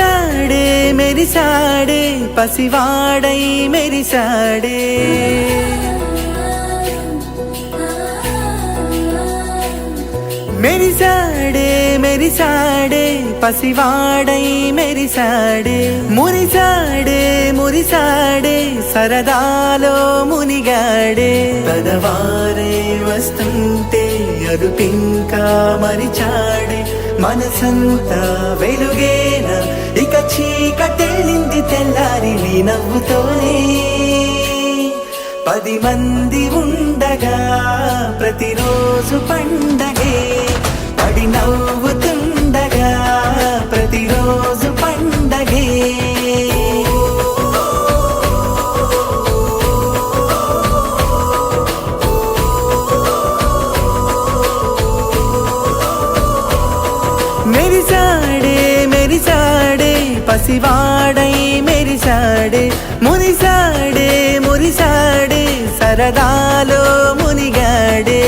మెరిసాడే మెరిసాడే పసివాడై మెరిసాడే మెరిసాడే మెరిసాడే పసివాడై మెరిసాడే మురిసాడే మురిసాడే సరదాలో మునిగాడే పదవారే వస్తుంటే అరుపింకా మరిచాడే మనసంతా వెలుగేన ఇక చీకటెళ్ళింది తెల్లారి నీ నవ్వుతోనే 10 మంది ఉండగా ప్రతిరోజు పండగే పడి నవ్వుతుండగా ప్రతిరోజు పండగే మెరిసాడే మెరిసాడే పసివాడై మెరిసాడే మురిసాడే మురిసాడే సరదాలో మునిగాడే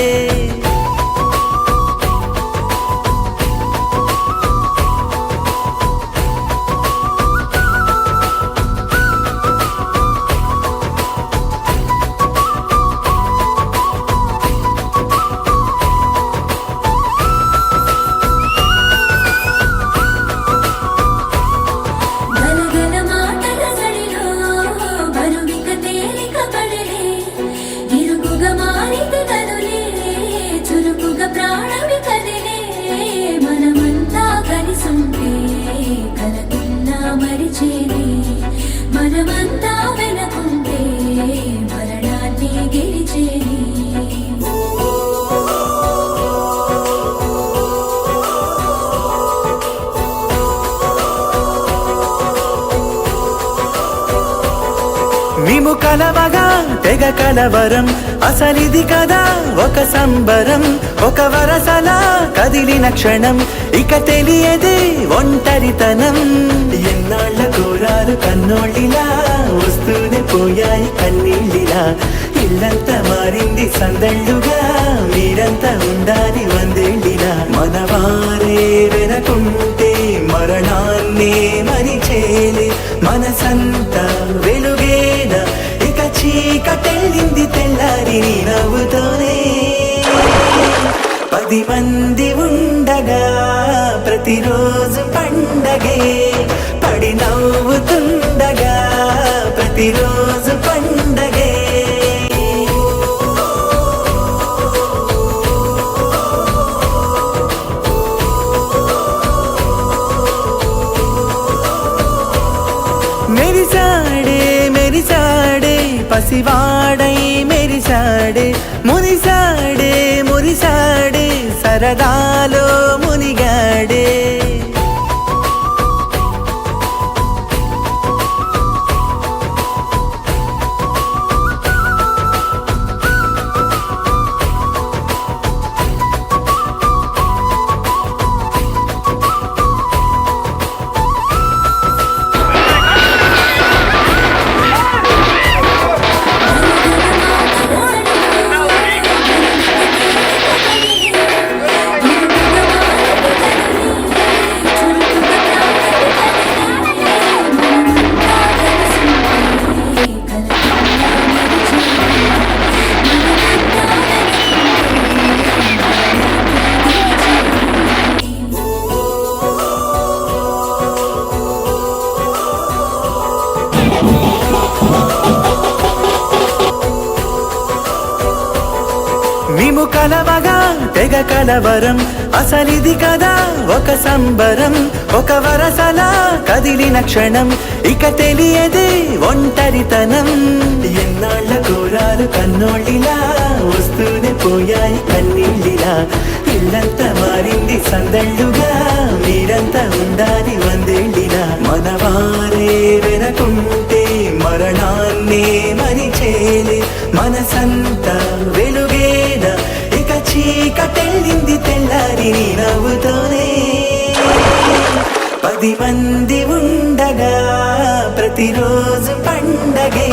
మనమంతా వెనకుంటే మరణాన్ని గెలిచేని మేము కలవగా తెగ కలవరం అసలిది కదా ఒక సంబరం ఒక వరసలా కదిలిన క్షణం ఇక తెలియదే ఒంటరితనం ఎన్నాళ్ళ కోరాలు కన్నోళ్ళిలా వస్తూనే పోయాయి కన్నీళ్ళిలా ఇల్లంతా మారింది సందళ్ళుగా మీరంతా ఉండాలి 100 ఏళ్ళిలా మనవారే వెనకుంటే మరణాన్నే మరిచేలే మనసంతా వెలుగేన ఇక చీకటెళ్ళింది తెల్లారి నీ నవ్వుతోనే 10 మంది ఉండగా ప్రతిరోజు పండగే పడి నవ్వుతుండగా ప్రతిరోజు పండగే మెరిసాడే మెరిసాడే పసివాడై మెరిసాడే మురిసాడే మురిసాడే సరదాలో మునిగాడే మేము కలవగా తెగ కలవరం అసలిది కదా ఒక సంబరం ఒక వరసలా కదిలిన క్షణం ఇక తెలియదే ఒంటరితనం ఎన్నాళ్ళ కోరాలు కన్నోళ్ళిలా వస్తూనే పోయాయి కన్నీళ్ళిలా ఇల్లంతా మారింది సందళ్ళుగా మీరంతా ఉండాలి 100 ఏళ్ళిలా మనవారే వెనకుంటే మరణాన్నే మరిచేలే మనసంతా వెలుగేన ఇక చీకటెళ్ళింది తెల్లారి నీ నవ్వుతోనే 10 మంది ఉండగా ప్రతిరోజు పండగే